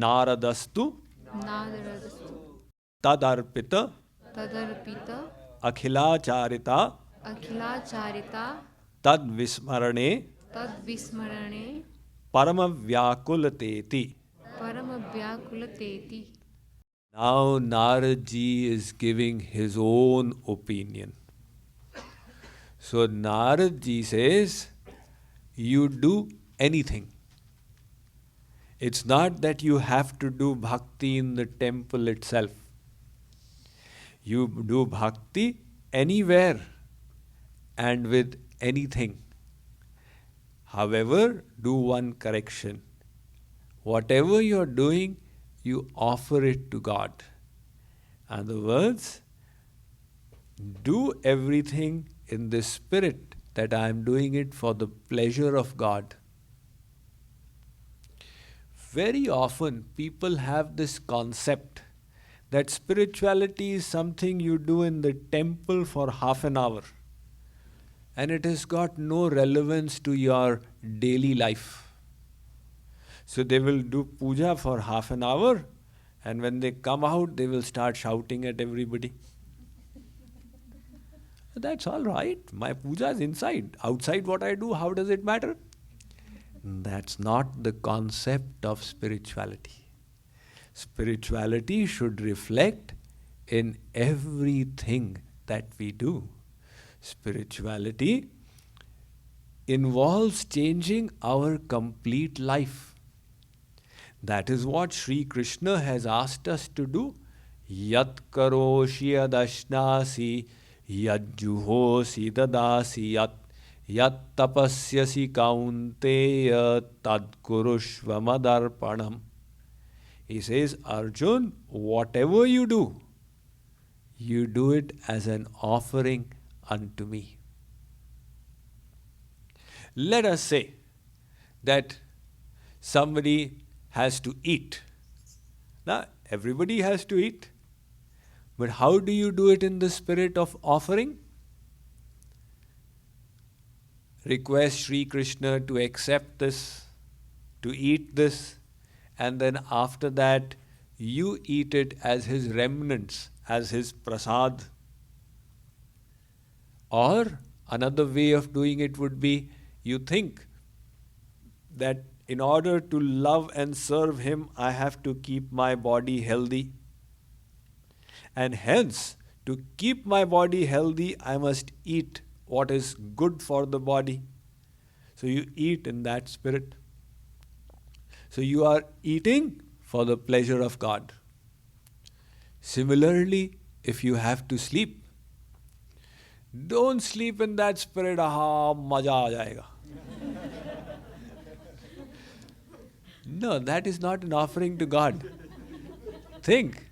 naradastu tadarpitakhilacharrita tadvismarane paramavyakulateti. Now Narad ji is giving his own opinion. So Narad ji says, you do anything. It's not that you have to do bhakti in the temple itself. You do bhakti anywhere and with anything. However, do one correction. Whatever you're doing, you offer it to God. In other words, do everything in the spirit that I am doing it for the pleasure of God. Very often people have this concept that spirituality is something you do in the temple for half an hour and it has got no relevance to your daily life. So they will do puja for half an hour and when they come out they will start shouting at everybody. That's all right. My puja is inside. Outside what I do, how does it matter? That's not the concept of spirituality. Spirituality should reflect in everything that we do. Spirituality involves changing our complete life. That is what Sri Krishna has asked us to do. Yat karoshi yadashnasi yad juhosi dadasi yat tapasyasi kaunteya tad kurushva madarpanam. He says, Arjun, whatever you do it as an offering unto me. Let us say that somebody has to eat. Now, everybody has to eat. But how do you do it in the spirit of offering? Request Sri Krishna to accept this, to eat this, and then after that, you eat it as his remnants, as his prasad. Or another way of doing it would be, you think that in order to love and serve him, I have to keep my body healthy. And hence, to keep my body healthy, I must eat what is good for the body. So you eat in that spirit. So you are eating for the pleasure of God. Similarly, if you have to sleep, don't sleep in that spirit, aha, maja aa jayega. No, that is not an offering to God. Think,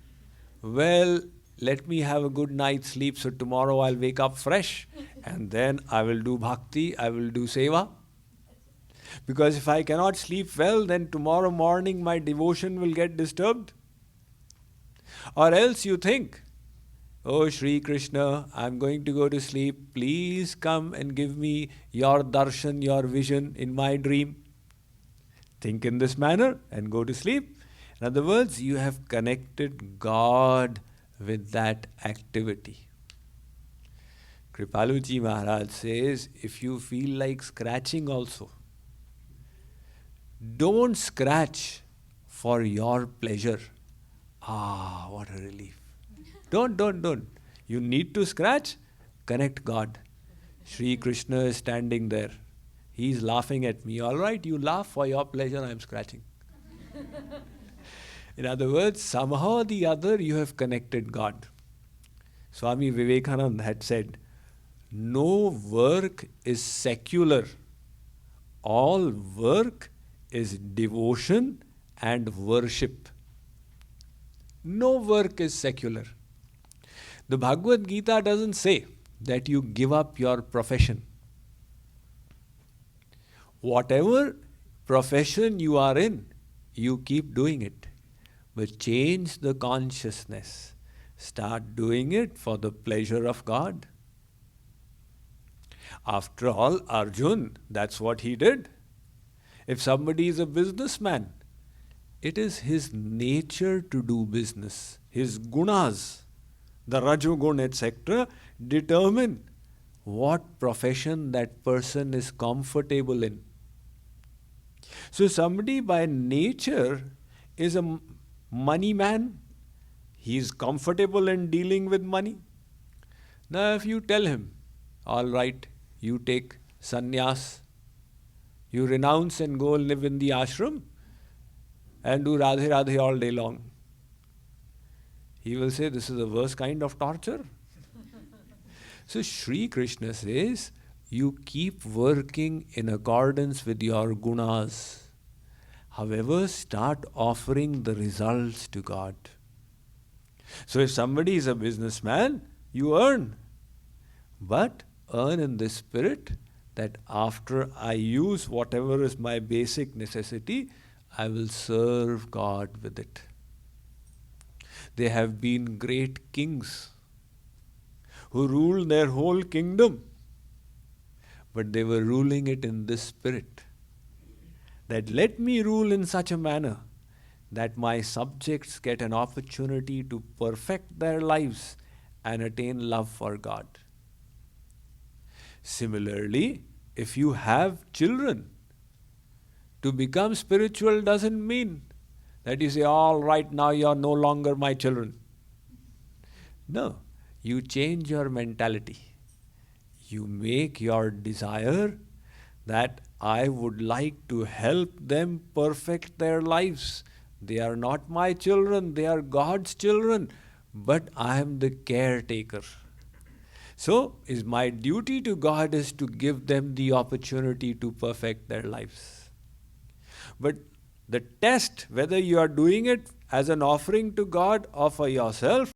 well, let me have a good night's sleep so tomorrow I'll wake up fresh and then I will do bhakti, I will do seva. Because if I cannot sleep well, then tomorrow morning my devotion will get disturbed. Or else you think, oh Sri Krishna, I'm going to go to sleep. Please come and give me your darshan, your vision in my dream. Think in this manner and go to sleep. In other words, you have connected God with that activity. Kripaluji Maharaj says, if you feel like scratching also, don't scratch for your pleasure. Ah, what a relief. Don't. You need to scratch, connect God. Sri Krishna is standing there. He is laughing at me. All right, you laugh for your pleasure, I am scratching. In other words, somehow or the other you have connected God. Swami Vivekananda had said, no work is secular. All work is devotion and worship. No work is secular. The Bhagavad Gita doesn't say that you give up your profession. Whatever profession you are in, you keep doing it. But change the consciousness. Start doing it for the pleasure of God. After all, Arjun, that's what he did. If somebody is a businessman, It is his nature to do business. His gunas, the rajogun, etc., determine what profession that person is comfortable in. So somebody by nature is a money man. He is comfortable in dealing with money. Now if you tell him, all right, you take sannyas, you renounce and go live in the ashram and do Radhe Radhe all day long, he will say, this is the worst kind of torture. So Sri Krishna says, you keep working in accordance with your gunas. However, start offering the results to God. So if somebody is a businessman, you earn. But earn in this spirit that after I use whatever is my basic necessity, I will serve God with it. There have been great kings who ruled their whole kingdom, but they were ruling it in this spirit, that let me rule in such a manner that my subjects get an opportunity to perfect their lives and attain love for God. Similarly, if you have children, to become spiritual doesn't mean that you say, all right, now you are no longer my children. No, you change your mentality. You make your desire that I would like to help them perfect their lives. They are not my children, they are God's children, but I am the caretaker. So, is my duty to God is to give them the opportunity to perfect their lives. But the test, whether you are doing it as an offering to God or for yourself,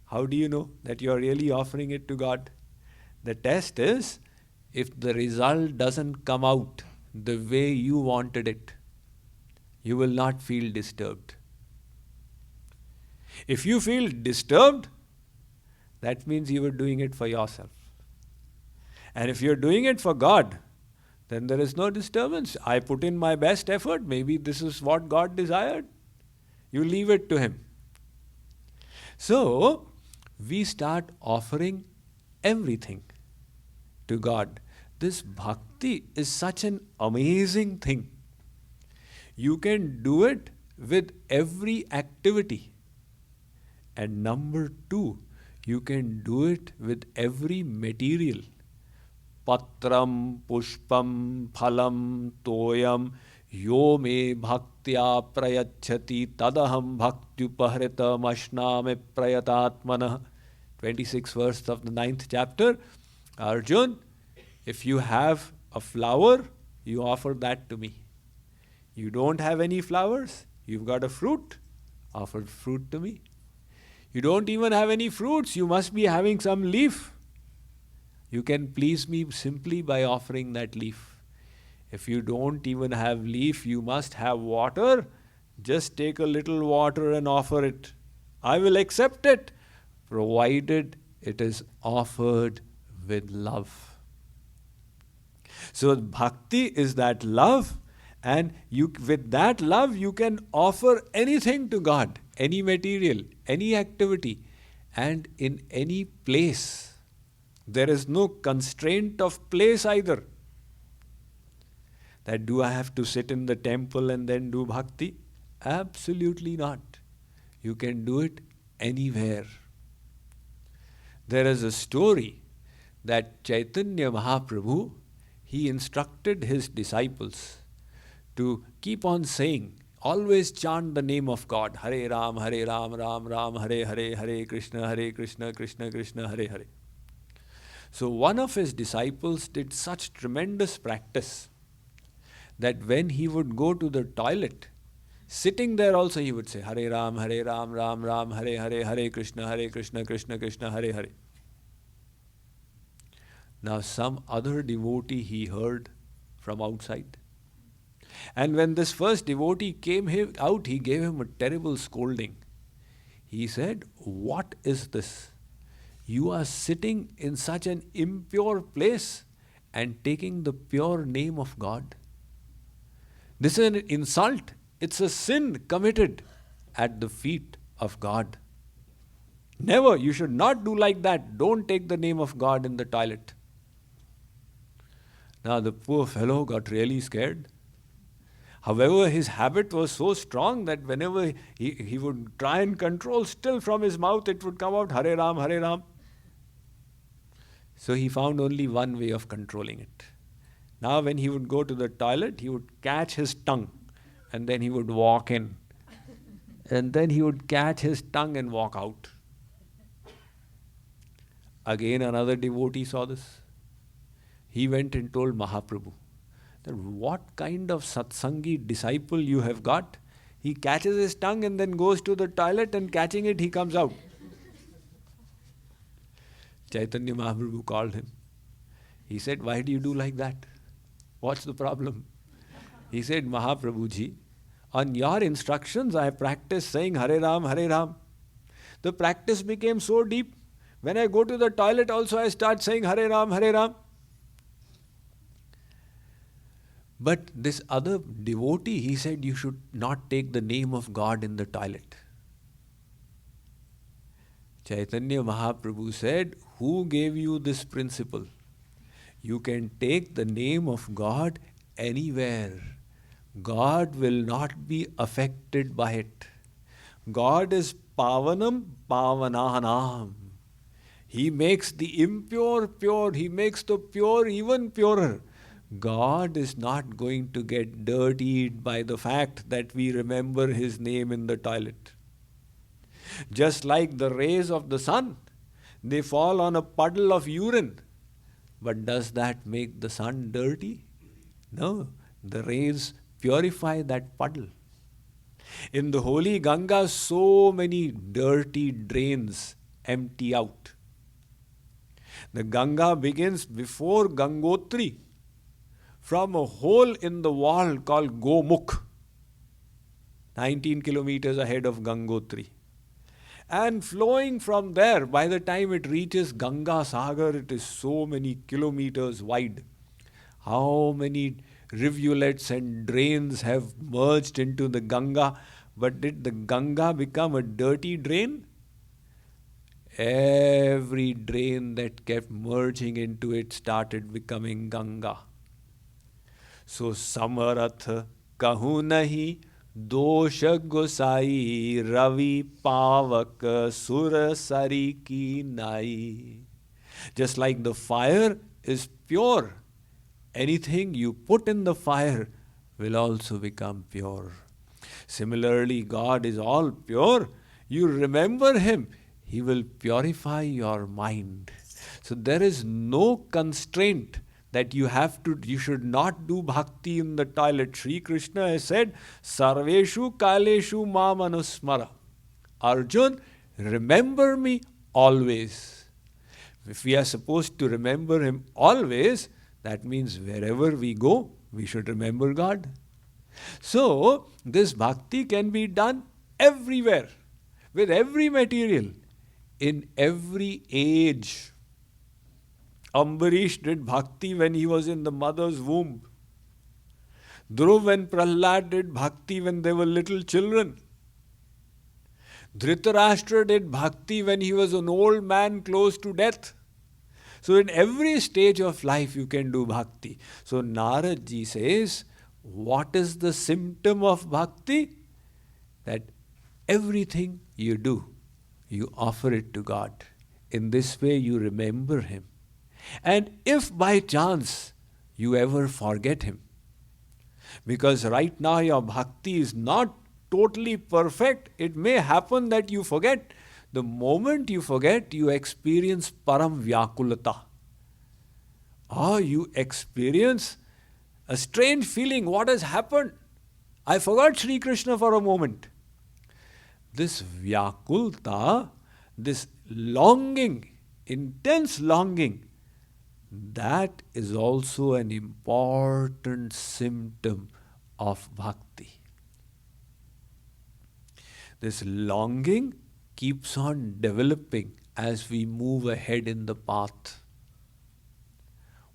how do you know that you are really offering it to God? The test is, if the result doesn't come out the way you wanted it, you will not feel disturbed. If you feel disturbed, that means you were doing it for yourself. And if you're doing it for God, then there is no disturbance. I put in my best effort. Maybe this is what God desired. You leave it to Him. So, we start offering everything to God. This bhakti is such an amazing thing. You can do it with every activity. And number two, you can do it with every material. Patram, pushpam, phalam, toyam, yo me bhaktya prayachati tadaham bhaktyupahritam ashname prayatatmanah. 26th verse of the 9th chapter. Arjun, if you have a flower, you offer that to me. You don't have any flowers, you've got a fruit, offer fruit to me. You don't even have any fruits, you must be having some leaf. You can please me simply by offering that leaf. If you don't even have leaf, you must have water. Just take a little water and offer it. I will accept it, provided it is offered with love. So bhakti is that love, and with that love you can offer anything to God, any material, any activity, and in any place. There is no constraint of place either. That do I have to sit in the temple and then do bhakti? Absolutely not. You can do it anywhere. There is a story that Chaitanya Mahaprabhu, he instructed his disciples to keep on saying, always chant the name of God. Hare Ram, Ram Ram, Hare Hare, Hare Krishna, Krishna Krishna, Hare Hare. So one of his disciples did such tremendous practice that when he would go to the toilet, sitting there also he would say, Hare Ram, Ram Ram, Hare Hare, Hare Krishna Krishna Krishna, Hare Hare. Now some other devotee he heard from outside. And when this first devotee came out, he gave him a terrible scolding. He said, what is this? You are sitting in such an impure place and taking the pure name of God. This is an insult. It's a sin committed at the feet of God. Never, you should not do like that. Don't take the name of God in the toilet. Now the poor fellow got really scared. However, his habit was so strong that whenever he would try and control, still from his mouth it would come out, Hare Ram, Hare Ram. So he found only one way of controlling it. Now when he would go to the toilet, he would catch his tongue and then he would walk in. And then he would catch his tongue and walk out. Again another devotee saw this. He went and told Mahaprabhu that what kind of satsangi disciple you have got. He catches his tongue and then goes to the toilet, and catching it he comes out. Chaitanya Mahaprabhu called him. He said, why do you do like that? What's the problem? He said, Mahaprabhuji, on your instructions I practiced saying Hare Ram, Hare Ram. The practice became so deep. When I go to the toilet also I start saying Hare Ram, Hare Ram. But this other devotee, he said, you should not take the name of God in the toilet. Chaitanya Mahaprabhu said, who gave you this principle? You can take the name of God anywhere. God will not be affected by it. God is Pavanam Pavanahanam. He makes the impure pure. He makes the pure even purer. God is not going to get dirtied by the fact that we remember His name in the toilet. Just like the rays of the sun, they fall on a puddle of urine. But does that make the sun dirty? No, the rays purify that puddle. In the holy Ganga, so many dirty drains empty out. The Ganga begins before Gangotri, from a hole in the wall called Gomukh, 19 kilometers ahead of Gangotri. And flowing from there, by the time it reaches Ganga Sagar, it is so many kilometers wide. How many rivulets and drains have merged into the Ganga, but did the Ganga become a dirty drain? Every drain that kept merging into it started becoming Ganga. So Samarath kahu nahi dosha gosai ravi pavak sura sari ki nai. Just like the fire is pure, anything you put in the fire will also become pure. Similarly, God is all pure. You remember Him, He will purify your mind. So there is no constraint that you should not do bhakti in the toilet. Sri Krishna has said, Sarveshu kaleshu mam anusmara. Arjun, remember me always. If we are supposed to remember Him always, that means wherever we go, we should remember God. So, this bhakti can be done everywhere, with every material, in every age. Ambarish did bhakti when he was in the mother's womb. Dhruv and Prahlad did bhakti when they were little children. Dhritarashtra did bhakti when he was an old man close to death. So in every stage of life you can do bhakti. So Narad ji says, what is the symptom of bhakti? That everything you do, you offer it to God. In this way you remember Him. And if by chance you ever forget Him, because right now your bhakti is not totally perfect, it may happen that you forget. The moment you forget, you experience paramavyakulata. Or you experience a strange feeling. What has happened? I forgot Sri Krishna for a moment. This vyakulta, this longing, intense longing, that is also an important symptom of bhakti. This longing keeps on developing as we move ahead in the path.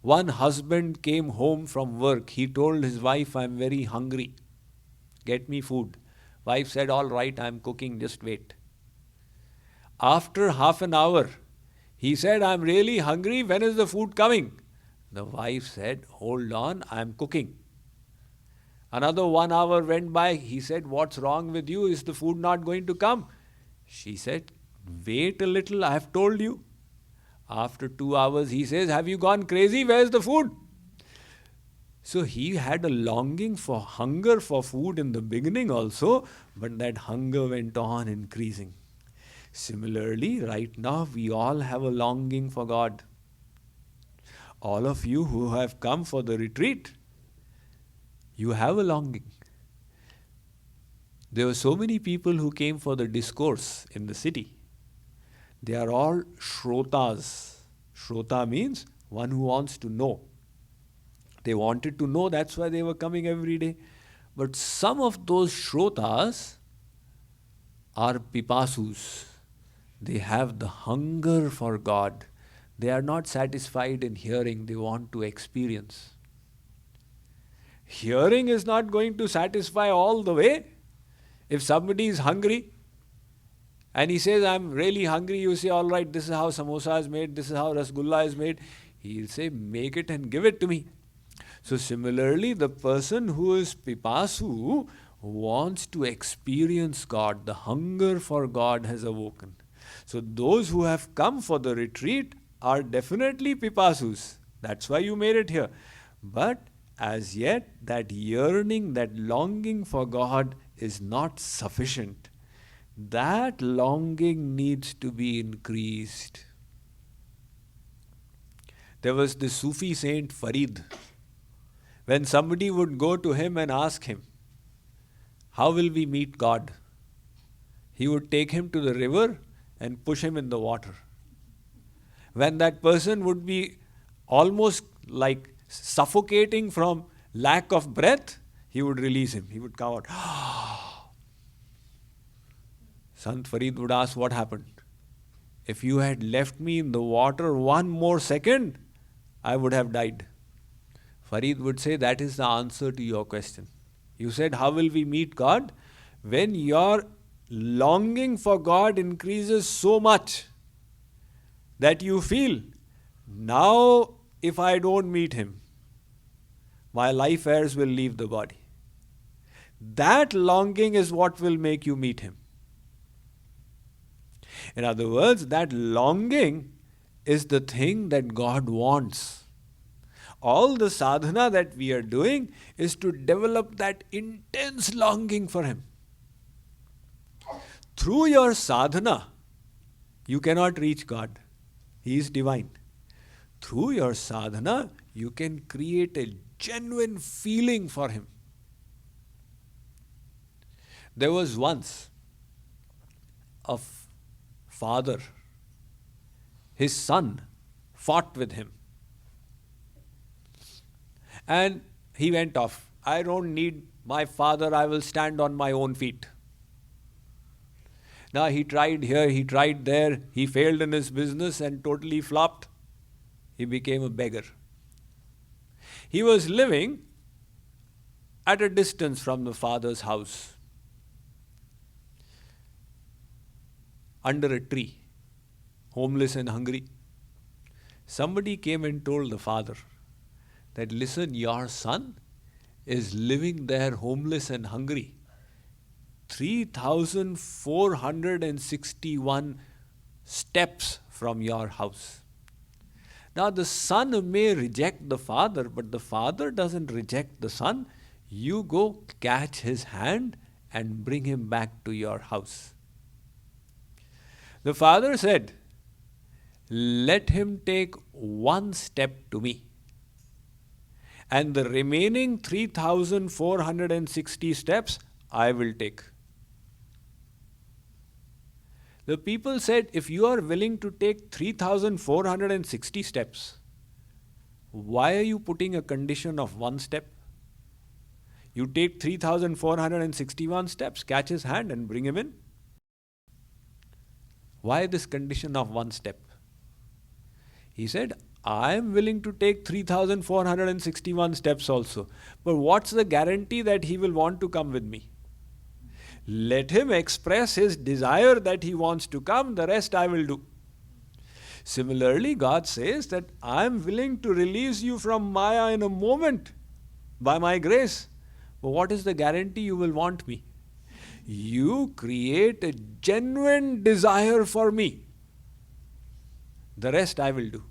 One husband came home from work. He told his wife, I am very hungry. get me food. Wife said, all right, I'm cooking, just wait. After half an hour, he said, I'm really hungry, when is the food coming? The wife said, hold on, I'm cooking. Another 1 hour went by. He said, what's wrong with you? Is the food not going to come? She said, wait a little, I have told you. After 2 hours, he says, have you gone crazy? Where's the food? So he had a longing for hunger for food in the beginning also, but that hunger went on increasing. Similarly, right now, we all have a longing for God. All of you who have come for the retreat, you have a longing. There were so many people who came for the discourse in the city. They are all shrotas. Shrota means one who wants to know. They wanted to know, that's why they were coming every day. But some of those shrotas are pipasus. They have the hunger for God. They are not satisfied in hearing, they want to experience. Hearing is not going to satisfy all the way. If somebody is hungry and he says, I'm really hungry, you say, all right, this is how samosa is made, this is how rasgulla is made. He'll say, make it and give it to me. So similarly, the person who is pipasu wants to experience God. The hunger for God has awoken. So those who have come for the retreat are definitely pipasus. That's why you made it here. But as yet, that yearning, that longing for God is not sufficient. That longing needs to be increased. There was the Sufi saint Farid. When somebody would go to him and ask him, how will we meet God? He would take him to the river and push him in the water. When that person would be almost like suffocating from lack of breath, he would release him. He would come out. Sant Farid would ask, what happened? If you had left me in the water 1 more second, I would have died. Farid would say, that is the answer to your question. You said, how will we meet God? When your longing for God increases so much that you feel, now if I don't meet Him, my life heirs will leave the body. That longing is what will make you meet Him. In other words, that longing is the thing that God wants. All the sadhana that we are doing is to develop that intense longing for Him. Through your sadhana, you cannot reach God. He is divine. Through your sadhana, you can create a genuine feeling for Him. There was once a father, his son fought with him. And he went off. I don't need my father, I will stand on my own feet. Now he tried here, he tried there, he failed in his business and totally flopped. He became a beggar. He was living at a distance from the father's house, under a tree, homeless and hungry. Somebody came and told the father that, listen, your son is living there homeless and hungry. 3,461 steps from your house. Now the son may reject the father, but the father doesn't reject the son. You go catch his hand and bring him back to your house. The father said, let him take 1 step to me, and the remaining 3,460 steps I will take. The people said, if you are willing to take 3,460 steps, why are you putting a condition of 1 step? You take 3,461 steps, catch his hand and bring him in. Why this condition of 1 step? He said, I am willing to take 3,461 steps also. But what's the guarantee that he will want to come with me? Let him express his desire that he wants to come, the rest I will do. Similarly, God says that I am willing to release you from Maya in a moment by my grace. But what is the guarantee you will want me? You create a genuine desire for me. The rest I will do.